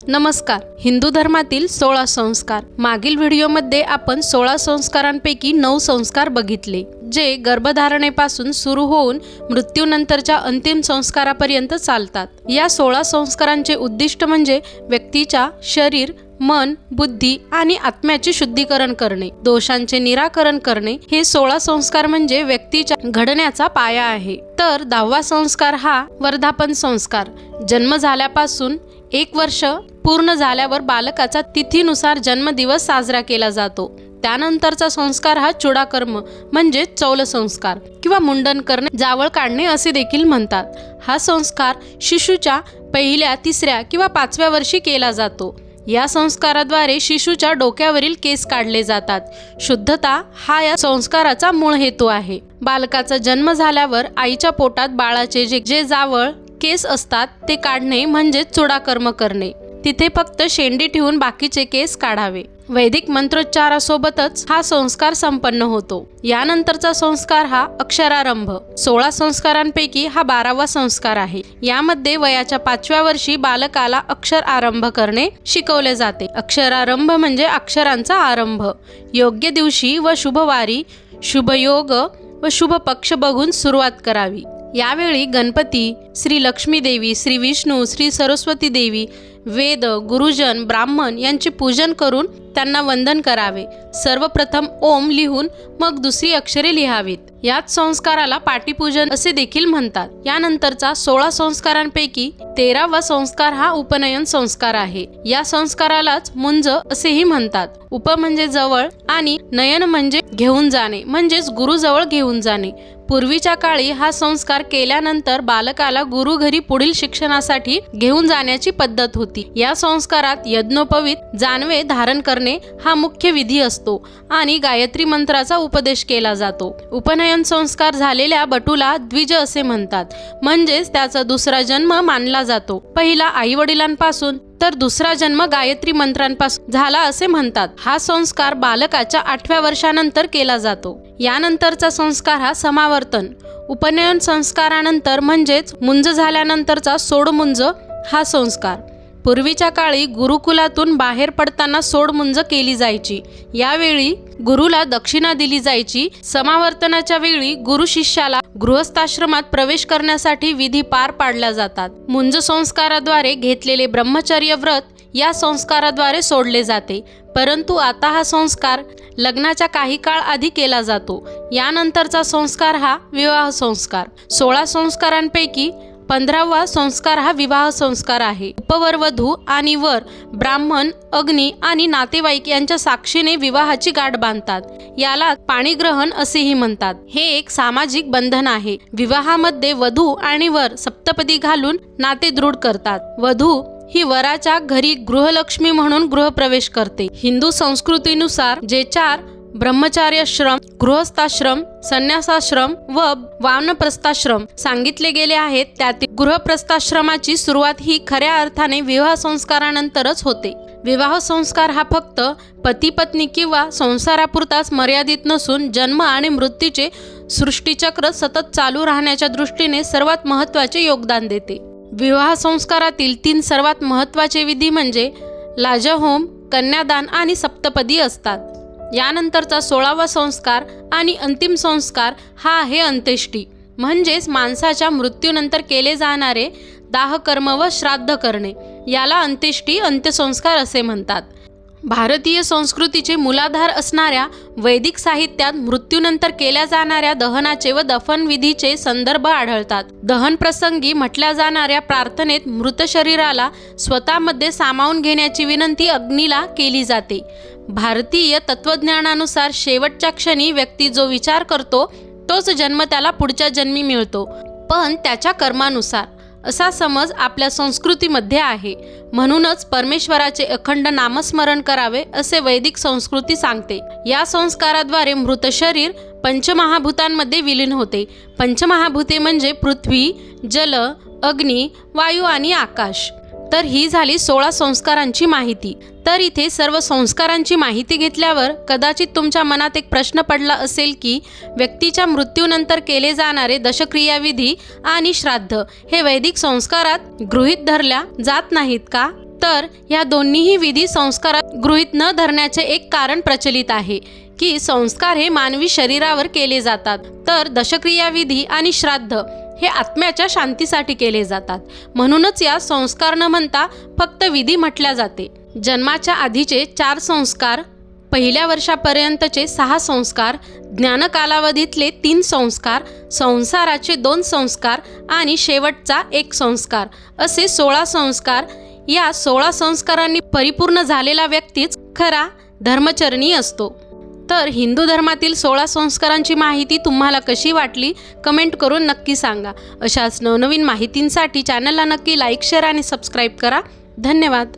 नमस्कार. हिंदू धर्मातील 16 संस्कार. मागील व्हिडिओमध्ये आपण 16 संस्कारांपैकी 9 संस्कार बघितले, जे गर्भधारणेपासून सुरू होऊन मृत्यूनंतरच्या अंतिम संस्कारापर्यंत चालतात. या 16 संस्कारांचे उद्दिष्ट म्हणजे व्यक्तीच्या शरीर, मन, बुद्धी आणि आत्म्याचे शुद्धीकरण करणे, दोषांचे निराकरण करणे. हे 16 संस्कार म्हणजे व्यक्तीच्या घडण्याचा पाया आहे. तर 10वा संस्कार हा वर्धापन संस्कार. जन्म झाल्यापासून 1 वर्ष पूर्ण झाल्यावर बालकाचा तिथीनुसार जन्मदिवस साजरा केला जातो. त्यानंतरचा संस्कार हा चूडाकर्म म्हणजे चौल संस्कार किंवा मुंडन करणे, जावळ काढणे असे देखील म्हणतात. हा संस्कार शिशूच्या पहिल्या, तिसऱ्या किंवा 5व्या वर्षी केला जातो. या संस्काराद्वारे शिशूच्या डोक्यावरील केस काढले जातात. शुद्धता हा या संस्काराचा मूळ हेतू आहे. बालकाचा जन्म झाल्यावर आईच्या पोटात बाळाचे जे जावळ केस असतात ते काढणे म्हणजे चूडाकर्म करणे. तिथे फक्त शेंडी ठेवून बाकीचे केस काढावे. वैदिक मंत्रोच्चारासोबतच हा संस्कार संपन्न होतो. यानंतरचा संस्कार हा अक्षरारंभ. 16 संस्कारांपैकी हा 12वा संस्कार आहे. यामध्ये वयाच्या 5व्या वर्षी बालकाला अक्षर आरंभ करणे शिकवले जाते. अक्षरारंभ म्हणजे अक्षरांचा आरंभ. योग्य दिवशी व शुभवारी, शुभयोग व शुभ पक्ष बघून सुरुवात करावी. यावेळी गणपती, श्री लक्ष्मी देवी, श्री विष्णू, श्री सरस्वती देवी, वेद, गुरुजन, ब्राह्मण यांचे पूजन करून त्यांना वंदन करावे. सर्वप्रथम ओम लिहून मग दुसरी अक्षरे लिहावीत. याच संस्काराला पाटीपूजन असे देखील म्हणतात. यानंतरचा 16 संस्कारांपैकी 13वा संस्कार हा उपनयन संस्कार आहे. या संस्कारालाच मुंज असेही म्हणतात. उप म्हणजे जवळ आणि नयन म्हणजे घेऊन जाणे, म्हणजेच गुरुजवळ घेऊन जाणे. पूर्वीच्या काळी हा संस्कार केल्यानंतर बालकाला गुरु घरी पुढील शिक्षणासाठी घेऊन जाण्याची पद्धत होती. या संस्कारात यज्ञोपवीत जानवे धारण करणे हा मुख्य विधी असतो आणि गायत्री मंत्राचा उपदेश केला जातो. उपनयन संस्कार झालेल्या बटूला द्विज असे म्हणतात, म्हणजेच त्याचा दुसरा जन्म मानला जातो. पहिला आई वडिलांपासून तर दुसरा जन्म गायत्री मंत्रांपासून झाला असे म्हणतात. हा संस्कार बालकाच्या 8व्या वर्षानंतर केला जातो. यानंतरचा संस्कार हा समावर्तन. उपनयन संस्कारानंतर म्हणजेच मुंज झाल्यानंतरचा सोडमुंज हा संस्कार. पूर्वीच्या काळी गुरुकुलातून बाहेर पडताना सोडमुंज केली जायची. यावेळी गुरुला दक्षिणा दिली जायची. समावर्तनाच्या वेळी गुरु शिष्याला गृहस्थाश्रमात प्रवेश करण्यासाठी विधी पार पाडल्या जातात. मुंज संस्काराद्वारे घेतलेले ब्रह्मचर्य व्रत या संस्काराद्वारे सोडले जाते. परंतु आता हा संस्कार लग्नाच्या काही काळ आधी केला जातो. यानंतरचा संस्कार हा विवाह संस्कार. 16 संस्कारांपैकी 15वा संस्कार हा विवाह संस्कार आहे. उपवर वधू आणि वर, ब्राह्मण, अग्नी आणि नातेवाईक यांच्या साक्षीने विवाहाची गाठ बांधतात. याला पाणीग्रहण असेही म्हणतात. हे एक सामाजिक बंधन आहे. विवाहामध्ये वधू आणि वर सप्तपदी घालून नाते दृढ करतात. वधू ही वराच्या घरी गृहलक्ष्मी म्हणून गृहप्रवेश करते. हिंदू संस्कृतीनुसार जे 4 ब्रह्मचार्याश्रम, गृहस्थाश्रम, संन्यासाश्रम व वानप्रस्थाश्रम सांगितले गेले आहेत, त्यातील गृहप्रस्थाश्रमाची सुरुवात ही खऱ्या अर्थाने विवाह संस्कारानंतरच होते. विवाह संस्कार हा फक्त पती पत्नी किंवा संसारापुरताच मर्यादित नसून जन्म आणि मृत्यूचे सृष्टीचक्र सतत चालू राहण्याच्या दृष्टीने सर्वात महत्त्वाचे योगदान देते. विवाह संस्कारातील 3 सर्वात महत्त्वाचे विधी म्हणजे लाजहोम, कन्यादान आणि सप्तपदी असतात. यानंतरचा 16वा संस्कार आणि अंतिम संस्कार हा आहे अंत्येष्टी, म्हणजेच माणसाच्या मृत्यूनंतर केले जाणारे दाहकर्म व श्राद्ध करणे. याला अंत्येष्टी, अंत्यसंस्कार असे म्हणतात. भारतीय संस्कृतीचे मूलाधार असणाऱ्या वैदिक साहित्यात मृत्यूनंतर केल्या जाणाऱ्या दहनाचे व दफनविधीचे संदर्भ आढळतात. दहन प्रसंगी म्हटल्या जाणाऱ्या प्रार्थनेत मृत शरीराला स्वतःमध्ये सामावून घेण्याची विनंती अग्नीला केली जाते. भारतीय तत्वज्ञानानुसार शेवटच्या क्षणी व्यक्ती जो विचार करतो तोच जन्म त्याला पुढच्या जन्मी मिळतो, पण त्याच्या कर्मानुसार, असा समज आपल्या संस्कृतीमध्ये आहे. म्हणूनच परमेश्वराचे अखंड नामस्मरण करावे असे वैदिक संस्कृती सांगते. या संस्काराद्वारे मृत शरीर पंचमहाभूतांमध्ये विलीन होते. पंचमहाभूते म्हणजे पृथ्वी, जल, अग्नी, वायू आणि आकाश. तर ही झाली 16 संस्कारांची माहिती. तर इथे सर्व संस्कारांची माहिती घेतल्यावर कदाचित तुमच्या मनात एक प्रश्न पडला असेल की व्यक्तीच्या मृत्यूनंतर केले जाणारे दशक्रियाविधी आणि श्राद्ध हे वैदिक संस्कारात गृहीत धरल्या जात नाहीत का? तर ह्या दोन्हीही विधी संस्कारात गृहीत न धरण्याचे एक कारण प्रचलित आहे की संस्कार हे मानवी शरीरावर केले जातात, तर दशक्रिया विधी आणि श्राद्ध हे आत्म्याच्या शांतीसाठी केले जातात. म्हणूनच या संस्कार न म्हणता फक्त विधी म्हटल्या जाते. जन्माच्या आधीचे 4 संस्कार, पहिल्या वर्षापर्यंतचे 6 संस्कार, ज्ञान कालावधीतले 3 संस्कार, संसाराचे 2 संस्कार आणि शेवटचा 1 संस्कार असे 16 संस्कार. या 16 संस्कारांनी परिपूर्ण झालेला व्यक्तीच खरा धर्मचरणी असतो. तर हिंदू धर्मातील 16 संस्कारांची माहिती तुम्हाला कशी वाटली कमेंट करून नक्की सांगा. अशाच नवनवीन माहितींसाठी चॅनलला नक्की लाईक, शेअर आणि सबस्क्राईब करा. धन्यवाद.